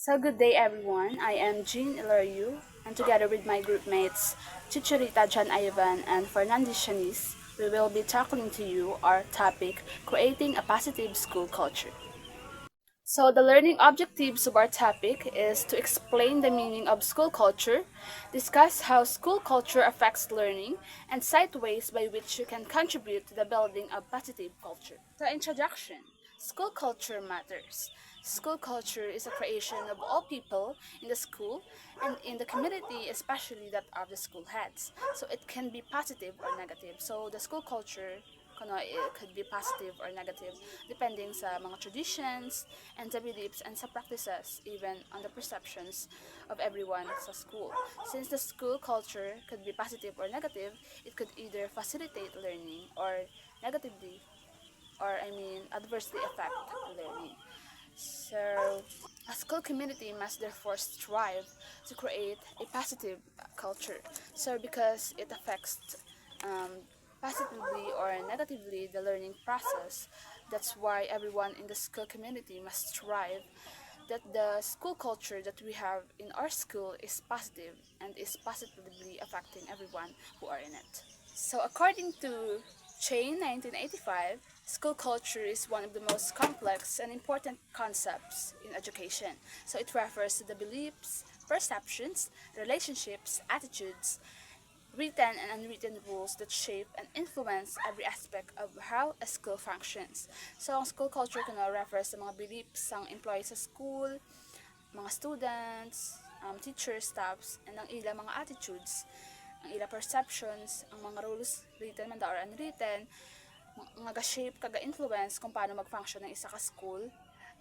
So good day everyone, I am Jean Ilariu and together with my group mates Chicharita Jan Ivan and Fernandez Shanice, we will be talking to you our topic, creating a positive school culture. So the learning objectives of our topic is to explain the meaning of school culture, discuss how school culture affects learning, and cite ways by which you can contribute to the building of positive culture. The introduction. School culture matters. School culture is a creation of all people in the school and in the community, especially that of the school heads. So it can be positive or negative. So the school culture it could be positive or negative depending sa mga traditions and sa beliefs and sa practices even on the perceptions of everyone sa school. Since the school culture could be positive or negative, it could either facilitate learning or negatively adversely affect learning. So, a school community must therefore strive to create a positive culture. So, because it affects um, positively or negatively the learning process, that's why everyone in the school community must strive that the school culture that we have in our school is positive and is positively affecting everyone who are in it. So according to Chain 1985, school culture is one of the most complex and important concepts in education. So it refers to the beliefs, perceptions, relationships, attitudes, written and unwritten rules that shape and influence every aspect of how a school functions. So ang school culture can refers sa mga beliefs ng employees sa school, mga students, teachers, staffs, and ang ilang mga attitudes, ang ilang perceptions, ang mga rules, written man or unwritten, mga ga-shape, kaga-influence kung paano mag-function ng isa ka school,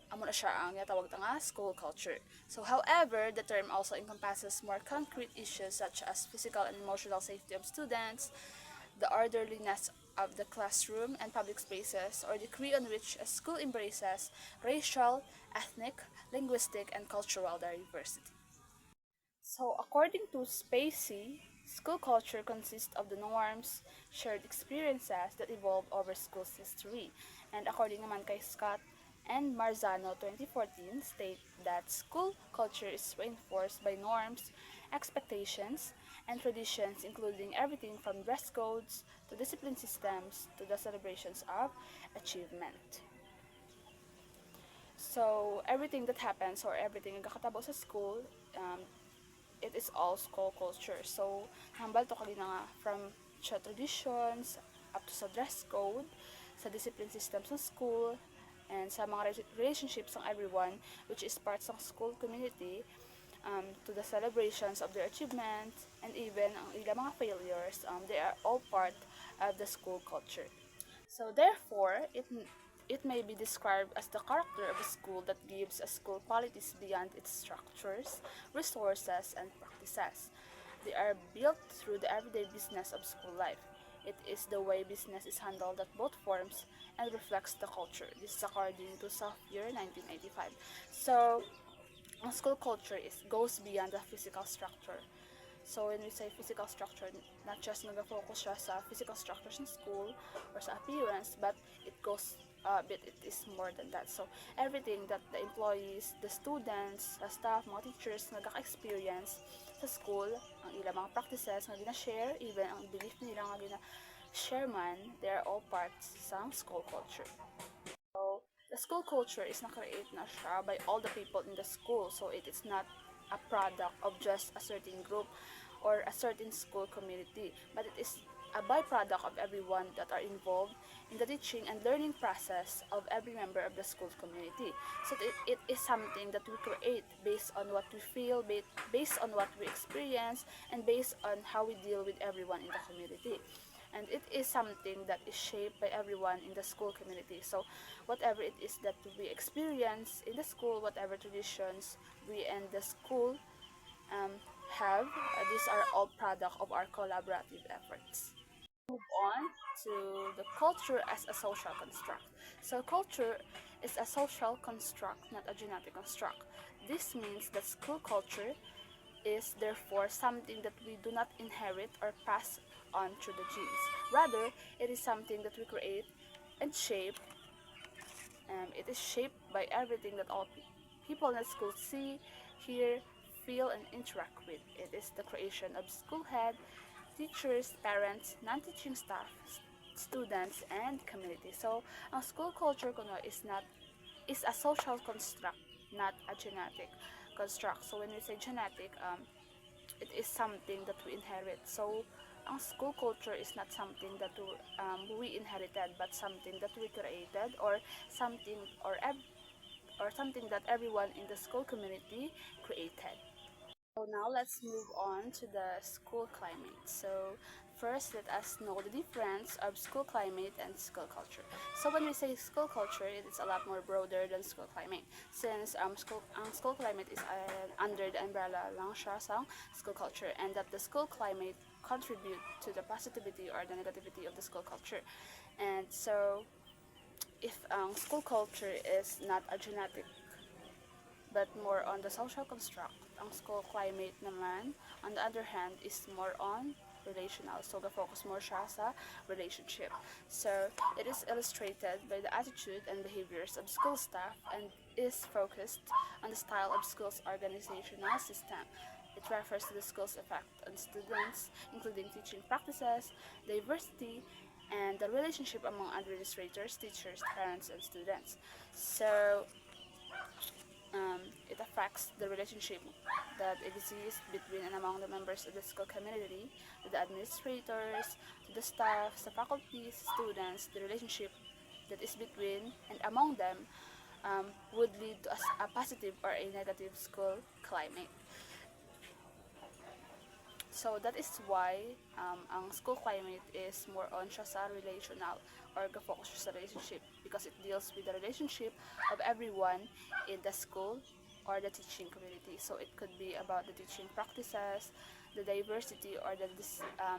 amo na siya ang yatawag nga school culture. So, however, the term also encompasses more concrete issues such as physical and emotional safety of students, the orderliness of the classroom and public spaces, or degree on which a school embraces racial, ethnic, linguistic, and cultural diversity. So, according to Spacey, school culture consists of the norms, shared experiences that evolve over school's history. And according naman kay Scott and Marzano 2014 state that school culture is reinforced by norms, expectations, and traditions including everything from dress codes to discipline systems to the celebrations of achievement. So, everything that happens or everything nga kakatabo sa school, it is all school culture. So, hambal to kali nga from sa traditions up to sa dress code, sa discipline systems ng school, and sa mga relationships ng everyone, which is parts ng school community, to the celebrations of their achievements, and even ang ilang mga failures, they are all part of the school culture. So therefore, it may be described as the character of a school that gives a school qualities beyond its structures, resources, and practices. They are built through the everyday business of school life. It is the way business is handled that both forms and reflects the culture. This is according to Software 1985. So, ang school culture goes beyond the physical structure. So when we say physical structure, not just nag-focus siya sa physical structures in school or sa appearance, but it is more than that. So everything that the employees, the students, the staff, mga teachers nagkaka-experience sa school, ang ilang mga practices nga gina-share, even ang belief nila nga gina-share man, they are all parts sa school culture. So, the school culture is na-create na siya by all the people in the school. So, it is not a product of just a certain group or a certain school community, but it is a byproduct of everyone that are involved in the teaching and learning process of every member of the school community. So it is something that we create based on what we feel, based on what we experience, and based on how we deal with everyone in the community. And it is something that is shaped by everyone in the school community. So whatever it is that we experience in the school, whatever traditions we and the school have, these are all product of our collaborative efforts. Move on to the culture as a social construct. So culture is a social construct, not a genetic construct. This means that school culture is therefore something that we do not inherit or pass on through the genes. Rather, it is something that we create and shape. It is shaped by everything that all people in the school see, hear, feel, and interact with. It is the creation of school head, teachers, parents, non-teaching staff, students, and community. So, ang school culture kuno is a social construct, not a genetic construct. So when we say genetic, it is something that we inherit. So ang school culture is not something that we inherited, but something that we created, or something or something that everyone in the school community created. So now let's move on to the school climate. So first, let us know the difference of school climate and school culture. So when we say school culture, it is a lot more broader than school climate, since school climate is under the umbrella lang siya sa school culture, and that the school climate contribute to the positivity or the negativity of the school culture. And so if school culture is not a genetic but more on the social construct, ang school climate naman, on the other hand, is more on relational. So, focus more siya sa relationship. So, it is illustrated by the attitude and behaviors of school staff and is focused on the style of school's organizational system. It refers to the school's effect on students, including teaching practices, diversity, and the relationship among administrators, teachers, parents, and students. So, it affects the relationship that exists between and among the members of the school community, to the administrators, to the staff, the faculties, students. The relationship that is between and among them would lead to a positive or a negative school climate. So that is why ang school climate is more on siya sa relational, or focus siya sa relationship, because it deals with the relationship of everyone in the school or the teaching community. So it could be about the teaching practices, the diversity or the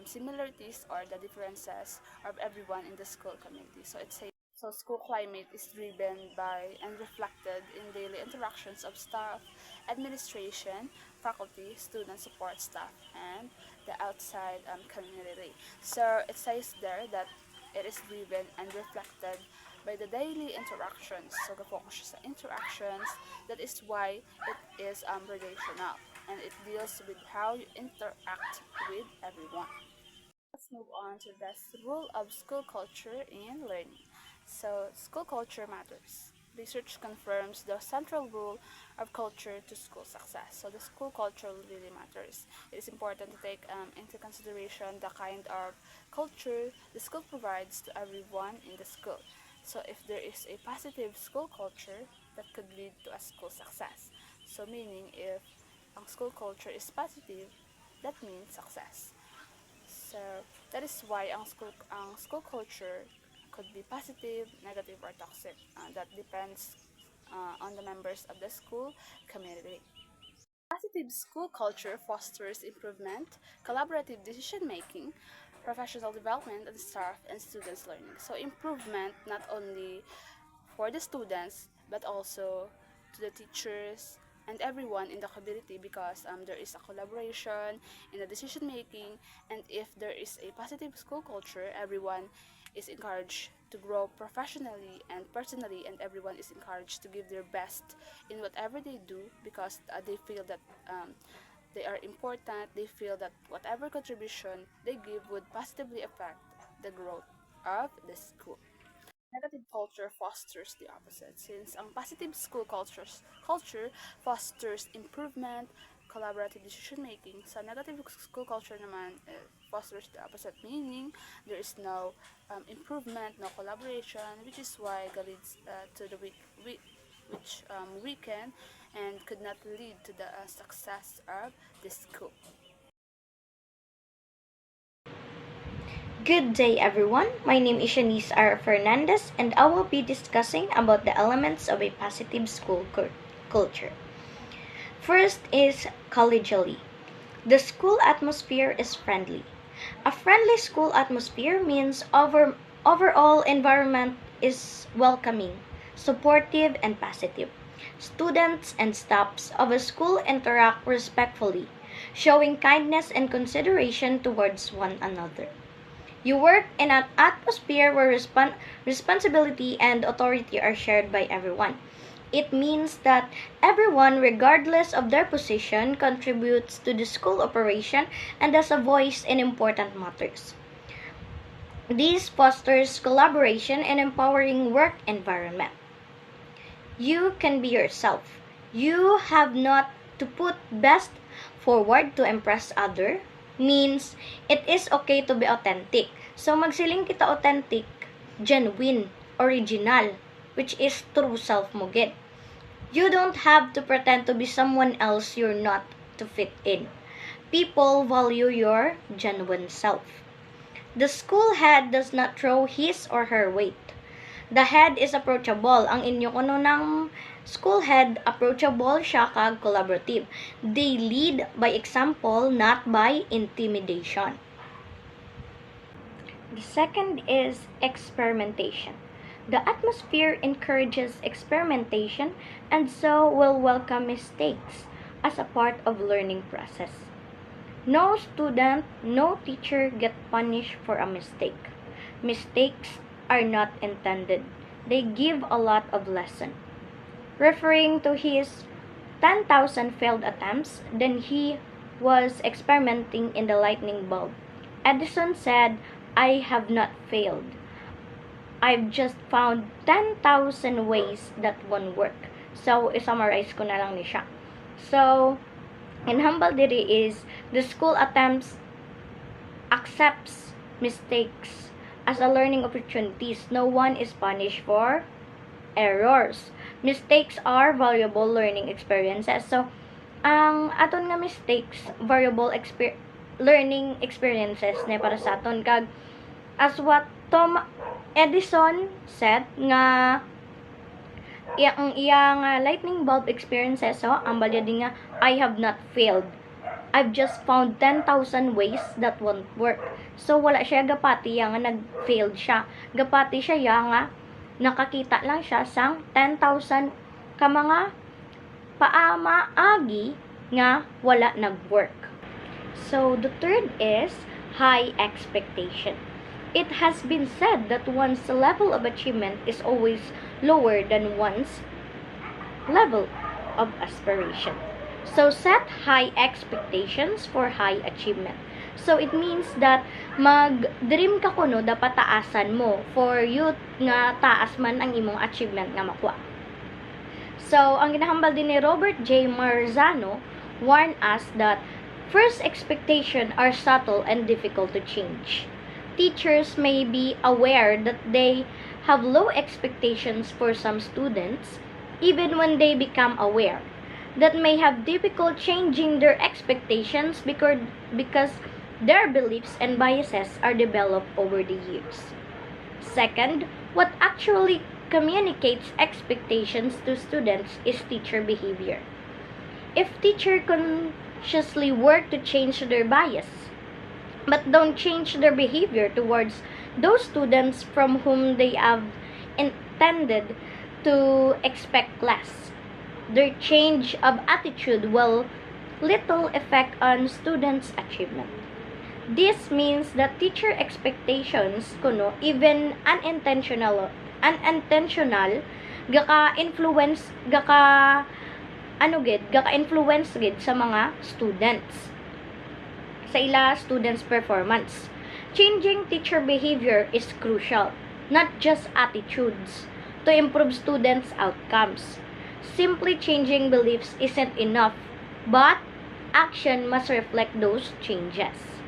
similarities or the differences of everyone in the school community. So school climate is driven by and reflected in daily interactions of staff, administration, faculty, student support staff, and the outside community. So it says there that it is driven and reflected by the daily interactions. So focus sa interactions. That is why it is relational, and it deals with how you interact with everyone. Let's move on to the role of school culture in learning. So, school culture matters. Research confirms the central role of culture to school success. So, the school culture really matters. It is important to take into consideration the kind of culture the school provides to everyone in the school. So, if there is a positive school culture, that could lead to a school success. So, meaning if ang school culture is positive, that means success. So, that is why ang school culture could be positive, negative, or toxic. That depends on the members of the school community. Positive school culture fosters improvement, collaborative decision-making, professional development of the staff, and students' learning. So improvement not only for the students, but also to the teachers and everyone in the community, because there is a collaboration in the decision making, and if there is a positive school culture, everyone is encouraged to grow professionally and personally, and everyone is encouraged to give their best in whatever they do, because they feel that they are important. They feel that whatever contribution they give would positively affect the growth of the school. Negative culture fosters the opposite, since ang positive school culture fosters improvement, collaborative decision making. Sa negative school culture naman, fosters the opposite, meaning there is no improvement, no collaboration, which is why leads to the weaken and could not lead to the success of the school. Good day everyone, my name is Shanice R. Fernandez and I will be discussing about the elements of a positive school culture. First is collegially. The school atmosphere is friendly. A friendly school atmosphere means overall environment is welcoming, supportive, and positive. Students and staffs of a school interact respectfully, showing kindness and consideration towards one another. You work in an atmosphere where responsibility and authority are shared by everyone. It means that everyone, regardless of their position, contributes to the school operation and has a voice in important matters. This fosters collaboration and empowering work environment. You can be yourself. You have not to put best forward to impress other. Means it is okay to be authentic. So magsiling kita authentic, genuine, original, which is true self mo gid. You don't have to pretend to be someone else you're not to fit in. People value your genuine self. The school head does not throw his or her weight. The head is approachable. Ang inyo kuno ng school head, approachable siya kag collaborative. They lead by example, not by intimidation. The second is experimentation. The atmosphere encourages experimentation and so will welcome mistakes as a part of learning process. No student, no teacher get punished for a mistake. Mistakes are not intended. They give a lot of lesson. Referring to his 10,000 failed attempts, then he was experimenting in the lightning bulb. Edison said, "I have not failed. I've just found 10,000 ways that won't work." So, i-summarize ko na lang ni siya. So, in humble diri is, the school accepts mistakes as a learning opportunities. No one is punished for errors. Mistakes are valuable learning experiences. So, ang aton nga mistakes, valuable learning experiences na para sa aton. Kag, as what Edison said, nga ang iyang lightning bulb experiences, so, ang balya din nga, "I have not failed. I've just found 10,000 ways that won't work." So, wala siya gapati nga nag-failed siya. Gapati siya nga nakakita lang siya sang 10,000 ka mga paamaagi nga wala nag-work. So, the third is high expectation. It has been said that one's level of achievement is always lower than one's level of aspiration. So, set high expectations for high achievement. So, it means that mag-dream ka kuno, dapat taasan mo for you nga taas man ang imong achievement nga makuha. So, ang ginahambal din ni Robert J. Marzano warned us that first expectations are subtle and difficult to change. Teachers may be aware that they have low expectations for some students, even when they become aware that may have difficult changing their expectations because their beliefs and biases are developed over the years. Second, what actually communicates expectations to students is teacher behavior. If teacher consciously work to change their bias, but don't change their behavior towards those students from whom they have intended to expect less, their change of attitude will little effect on students' achievement. This means that teacher expectations kuno, even unintentional gaka-influence gid sa mga students sa ila students' performance. Changing teacher behavior is crucial, not just attitudes, to improve students' outcomes. Simply changing beliefs isn't enough, but action must reflect those changes.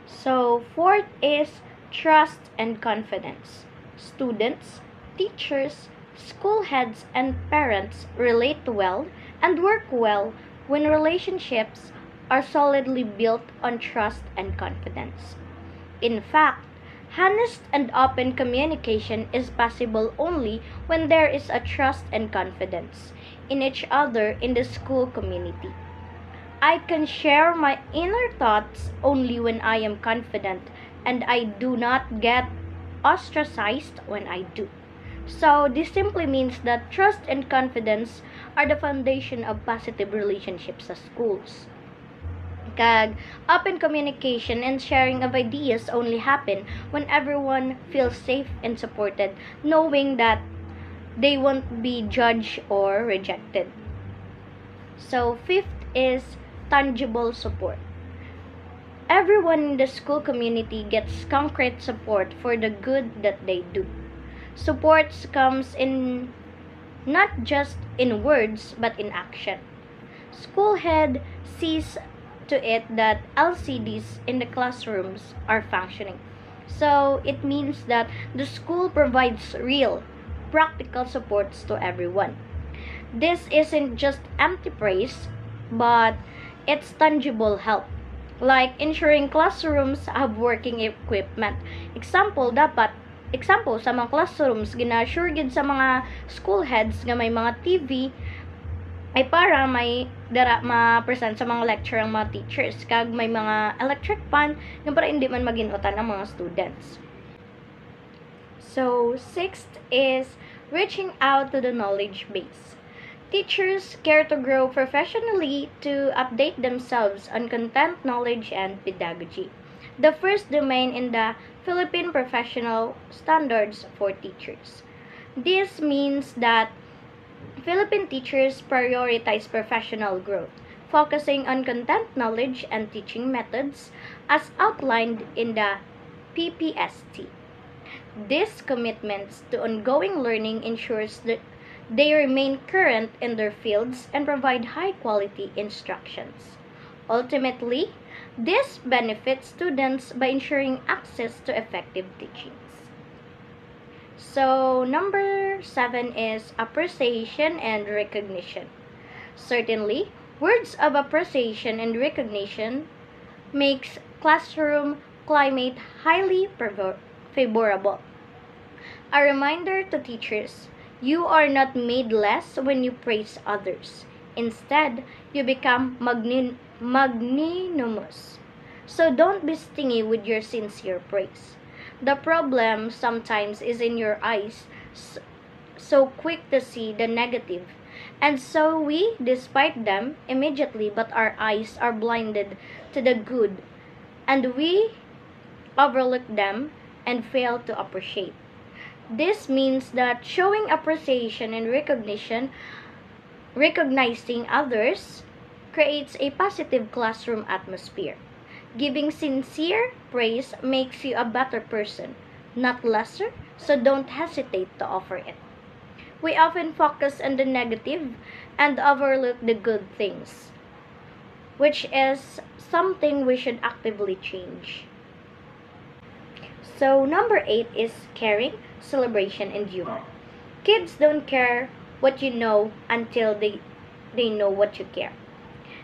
So, fourth is trust and confidence. Students, teachers, school heads, and parents relate well and work well when relationships are solidly built on trust and confidence. In fact, honest and open communication is possible only when there is a trust and confidence in each other in the school community. I can share my inner thoughts only when I am confident, and I do not get ostracized when I do. So, this simply means that trust and confidence are the foundation of positive relationships sa schools. Kag, open communication and sharing of ideas only happen when everyone feels safe and supported, knowing that they won't be judged or rejected. So, fifth is tangible support. Everyone in the school community gets concrete support for the good that they do. Support comes in not just in words but in action. School head sees to it that LCDs in the classrooms are functioning. So it means that the school provides real, practical supports to everyone. This isn't just empty praise, but it's tangible help. Like ensuring classrooms have working equipment. Example sa mga classrooms gina-assure gid sa mga school heads nga may mga TV ay para may dara ma-present sa mga lecture ang mga teachers kag may mga electric fan nga para hindi man maginutan ang mga students. So, sixth is reaching out to the knowledge base. Teachers care to grow professionally to update themselves on content, knowledge, and pedagogy. The first domain in the Philippine Professional Standards for Teachers. This means that Philippine teachers prioritize professional growth, focusing on content knowledge and teaching methods as outlined in the PPST. This commitment to ongoing learning ensures that they remain current in their fields and provide high-quality instructions. Ultimately, this benefits students by ensuring access to effective teachings. So, number 7 is appreciation and recognition. Certainly, words of appreciation and recognition makes classroom climate highly favorable. A reminder to teachers, you are not made less when you praise others. Instead, you become magnanimous. So don't be stingy with your sincere praise. The problem sometimes is in your eyes, so quick to see the negative. And so we, despite them, immediately, but our eyes are blinded to the good, and we overlook them and fail to appreciate. This means that showing appreciation and recognizing others, creates a positive classroom atmosphere. Giving sincere praise makes you a better person, not lesser, so don't hesitate to offer it. We often focus on the negative and overlook the good things, which is something we should actively change. So, number 8 is caring, celebration, and humor. Kids don't care what you know until they know what you care.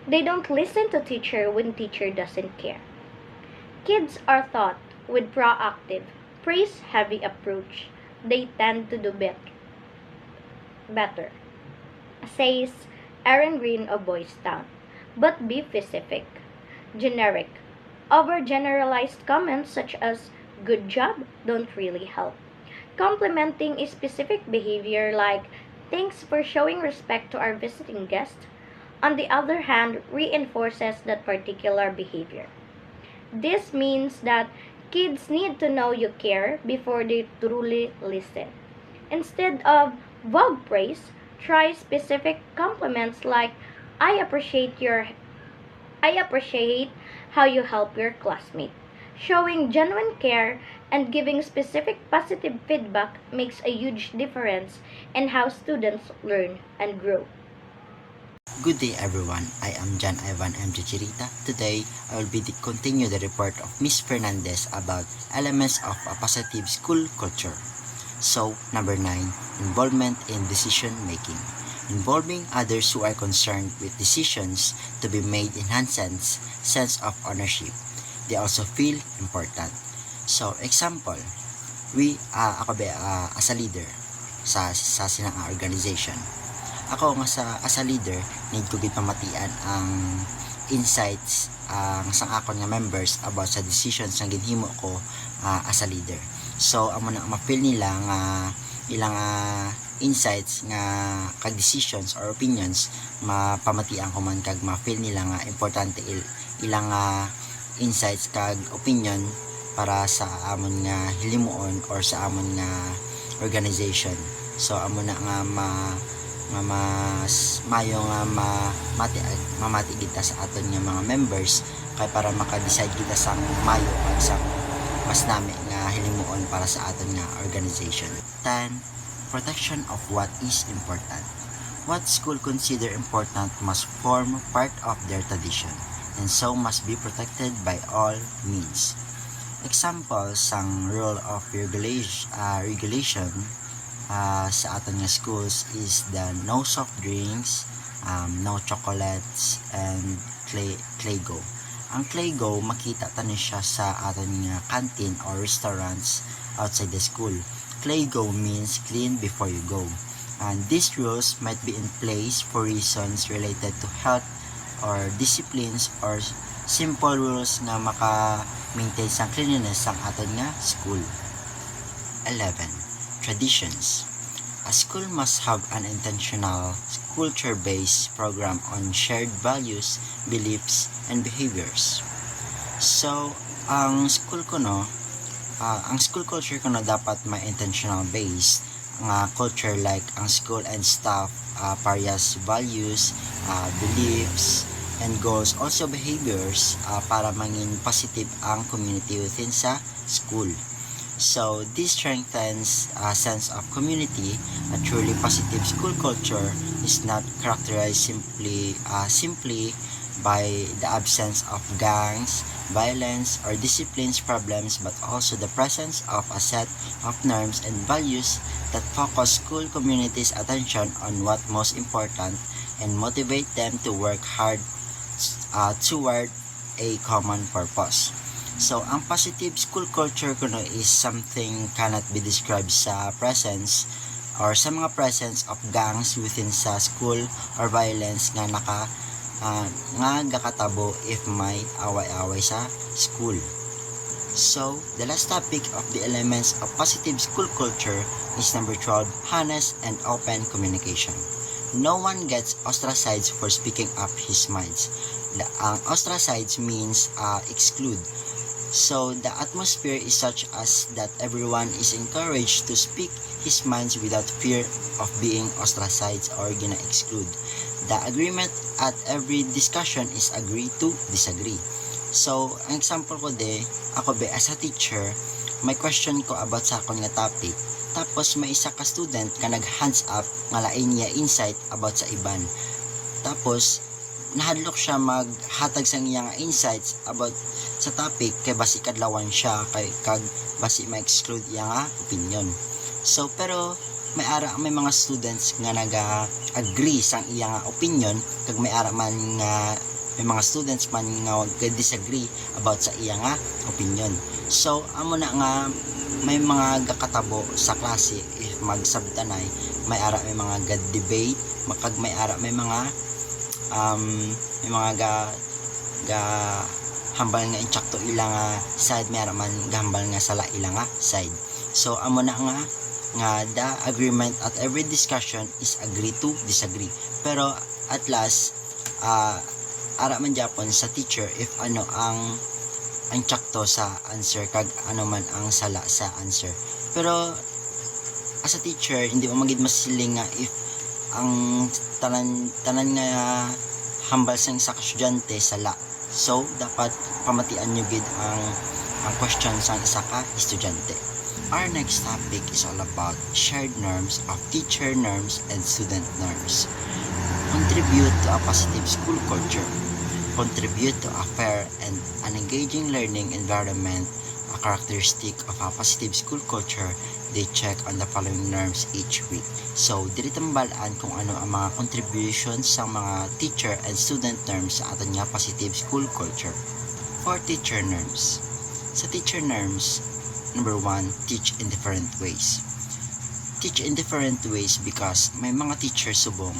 They don't listen to teacher when teacher doesn't care. Kids are taught with proactive, praise-heavy approach. They tend to do better, says Aaron Green of Boys Town. But be specific. Generic, overgeneralized comments such as good job don't really help. Complimenting a specific behavior like thanks for showing respect to our visiting guest, on the other hand, reinforces that particular behavior. This means that kids need to know you care before they truly listen. Instead of vague praise, try specific compliments like I appreciate how you help your classmate. Showing genuine care and giving specific positive feedback makes a huge difference in how students learn and grow. Good day everyone, I am John Ivan M. Chichirita. Today, I will continue the report of Miss Fernandez about elements of a positive school culture. So, number 9, involvement in decision making. Involving others who are concerned with decisions to be made enhances sense of ownership. They also feel important. So, example, ako as a leader sa sinang organization. Ako nga as a leader, need ko gid pamatian ang insights sang akon nga members about sa decisions nga ginhimo ko as a leader. So amo na ma-feel nila nga ilang insights nga kag decisions or opinions mapamatian ko man kag ma-feel nila nga importante ilang insights kag opinion para sa amon nga hilimuon or sa amon nga organization. So amo na nga mas mayo nga mamati kita sa aton nga mga members kay para maka-decide kita sang mayo kag sang mas nami nga hilimuon para sa aton nga organization. 10. Protection of what is important. What school consider important must form part of their tradition and so must be protected by all means. Example sang rule of regulation sa aton nga schools is the no soft drinks, no chocolates, and Claygo. Ang Claygo, makita tani siya sa aton nga canteen or restaurants outside the school. Claygo means clean before you go. And these rules might be in place for reasons related to health or disciplines or simple rules nga maka-maintain sang cleanliness sang aton nga school. 11. Traditions. A school must have an intentional, culture-based program on shared values, beliefs, and behaviors. So, ang school culture ko no dapat may intentional based nga culture like ang school and staff, various values, beliefs, and goals, also behaviors para mangin positive ang community within sa school. So, this strengthens a sense of community. A truly positive school culture is not characterized simply by the absence of gangs, violence, or disciplines problems, but also the presence of a set of norms and values that focus school communities' attention on what most important and motivate them to work hard toward a common purpose. So, ang positive school culture kuno is something cannot be described sa presence or sa mga presence of gangs within sa school or violence nga gakatabo if may away-away sa school. So, the last topic of the elements of positive school culture is number 12, honest and open communication. No one gets ostracized for speaking up his minds. Ang ostracize means exclude. So, the atmosphere is such as that everyone is encouraged to speak his minds without fear of being ostracized or gina-exclude. The agreement at every discussion is agree to disagree. So, ang example ko ako as a teacher, may question ko about sa akong nga topic. Tapos, may isa ka student ka nag-hands up nga lain niya insight about sa iban. Tapos, nahadlok siya maghatag sang iyang insights about sa topic kay basi kadlawan siya kag basi ma-exclude iyang opinion. So pero may mga students nga naga-agree sang iyang opinion kag may mga students man nga disagree about sa iyang opinion. So amo na nga may mga gakatabo sa klase if magsabtanay may mga debate makag may mga hambal nga intsakto ilang side may man gahambal nga sala ilang side. So amo na nga the agreement at every discussion is agree to disagree. Pero at last ara man japon sa teacher if ano ang tsakto sa answer kag ano man ang sala sa answer. Pero as a teacher hindi mo magid masiling nga if ang tanan nga hambal sang sa estudyante sala. So dapat pamatian nyo gid ang question sa isa ka estudyante. Our next topic is all about shared norms of teacher norms and student norms. Contribute to a positive school culture. Contribute to a fair and an engaging learning environment. A characteristic of a positive school culture, they check on the following norms each week. So, dili tambalaan kung ano ang mga contributions sa mga teacher and student norms sa aton nga positive school culture. For teacher norms. Sa teacher norms, number 1, teach in different ways. Teach in different ways because may mga teacher subong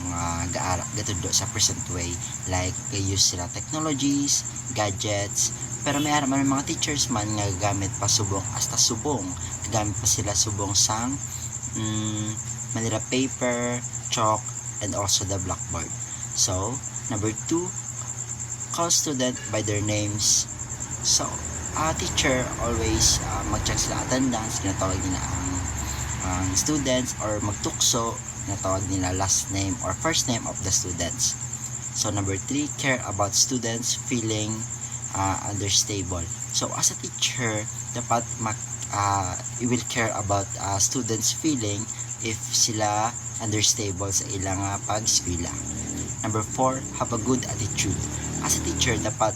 gatudo sa present way like use sila technologies, gadgets, pero may mga teachers man nga gamit pa subong hasta subong gamit pa sila subong sang Manila paper, chalk, and also the blackboard. So, number 2, call student by their names. So, teacher always mag-check sila attendance, ginatawag nila ang ang students or magtukso na tawag nila last name or first name of the students. So number 3, care about students feeling understable. So as a teacher, dapat you will care about students feeling if sila understable sa ilang pag-eskwela. Number 4, have a good attitude. As a teacher, dapat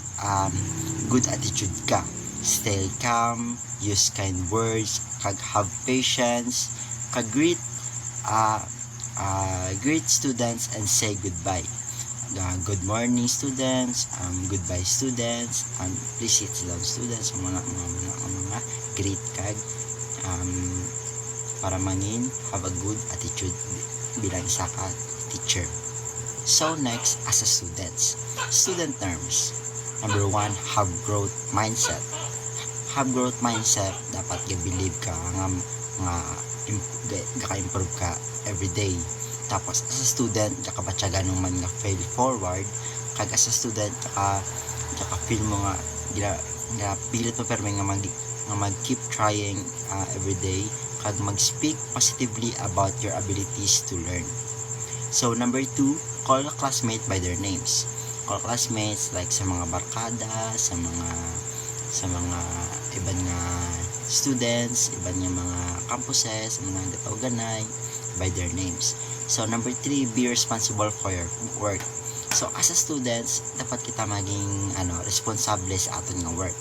good attitude ka. Stay calm, use kind words, kag have patience, kag greet students and say goodbye. Good morning students, goodbye students, please sit down students, mga greet kag para mangin have a good attitude bilang isa ka teacher. So next, as a student terms. Number 1, have growth mindset. Have growth mindset, dapat ga-believe ka nga gaka-improve ka everyday. Tapos as a student, gaka-batyaga nung man nga fail forward. Kag as a student, gaka-feel mo nga pilit mo pero nga mag-keep trying everyday. Kag mag-speak positively about your abilities to learn. So number 2, call a classmate by their names. Call classmates like sa mga barkada, sa mga ibang nga students, ibang nga mga campuses, mga gataw-ganay by their names. So number 3, be responsible for your work. So as a students, dapat kita maging responsable sa aton nga work.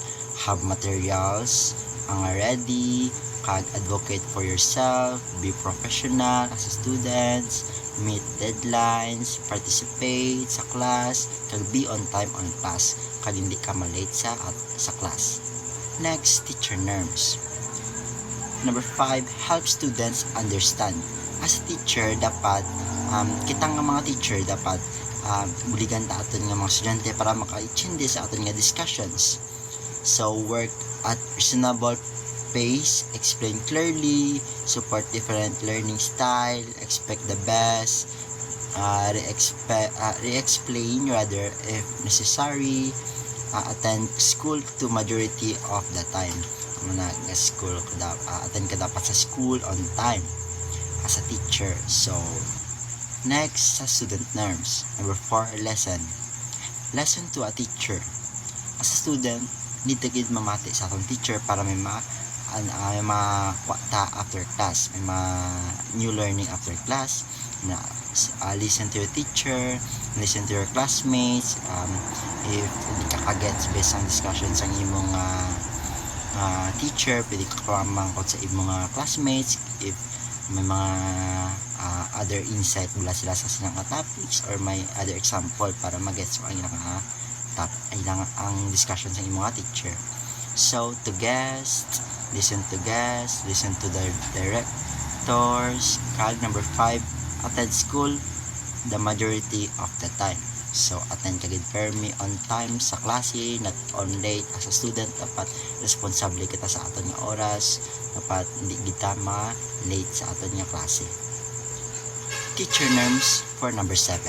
Have materials ready, kag advocate for yourself, be professional as a students, meet deadlines, participate sa class, kag be on time on class, kag hindi ka malate sa class. Next, teacher norms. Number 5, help students understand. As a teacher, dapat kita nga mga teacher dapat buligan ta aton nga mga estudyante para maka-intindi sa aton nga discussions. So work at reasonable pace, explain clearly, support different learning style, expect the best, re-explain rather if necessary, attend school to majority of the time. Attend ka dapat sa school on time as a teacher. So next, sa student norms. Number 4, lesson to a teacher. As a student, need to gid mamati sa atong teacher para may ta after class, may new learning after class. Listen to your teacher, listen to your classmates. If hindi ka kagets based ang discussions ang imong teacher, pwede ka kumangkot sa imong classmates if may mga other insight mula sila sa silang topics or may other example para magets mo ang discussion sa imong teacher. So to guests, listen to the directors. Kag number 5, attend school the majority of the time. So attend ka gid permi on time sa klase, not on late. As a student, dapat responsable kita sa aton nga oras, dapat hindi kita late sa aton nga klase. Teacher norms for number 7.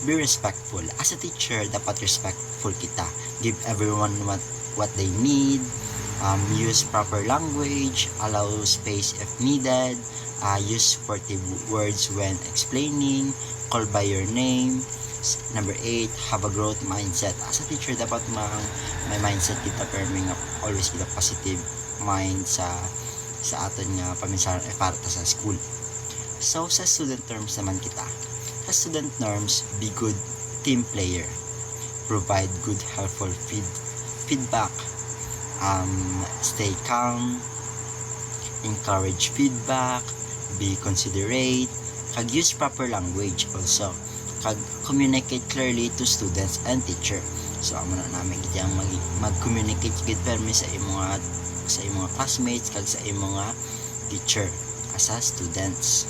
Be respectful. As a teacher, dapat respectful kita. Give everyone what they need. Use proper language. Allow space if needed. Use supportive words when explaining. Call by your name. Number 8, have a growth mindset. As a teacher, dapat may mindset kita pero may always kita positive mind sa aton nga paminsaran para sa school. So sa student terms naman kita. Sa student norms, be good team player. Provide good helpful feedback. Stay calm. Encourage feedback. Be considerate. Kag use proper language also. Kag communicate clearly to students and teacher. So amo na namin gid mag-communicate gid permi sa imong classmates kag sa imong teacher as a students.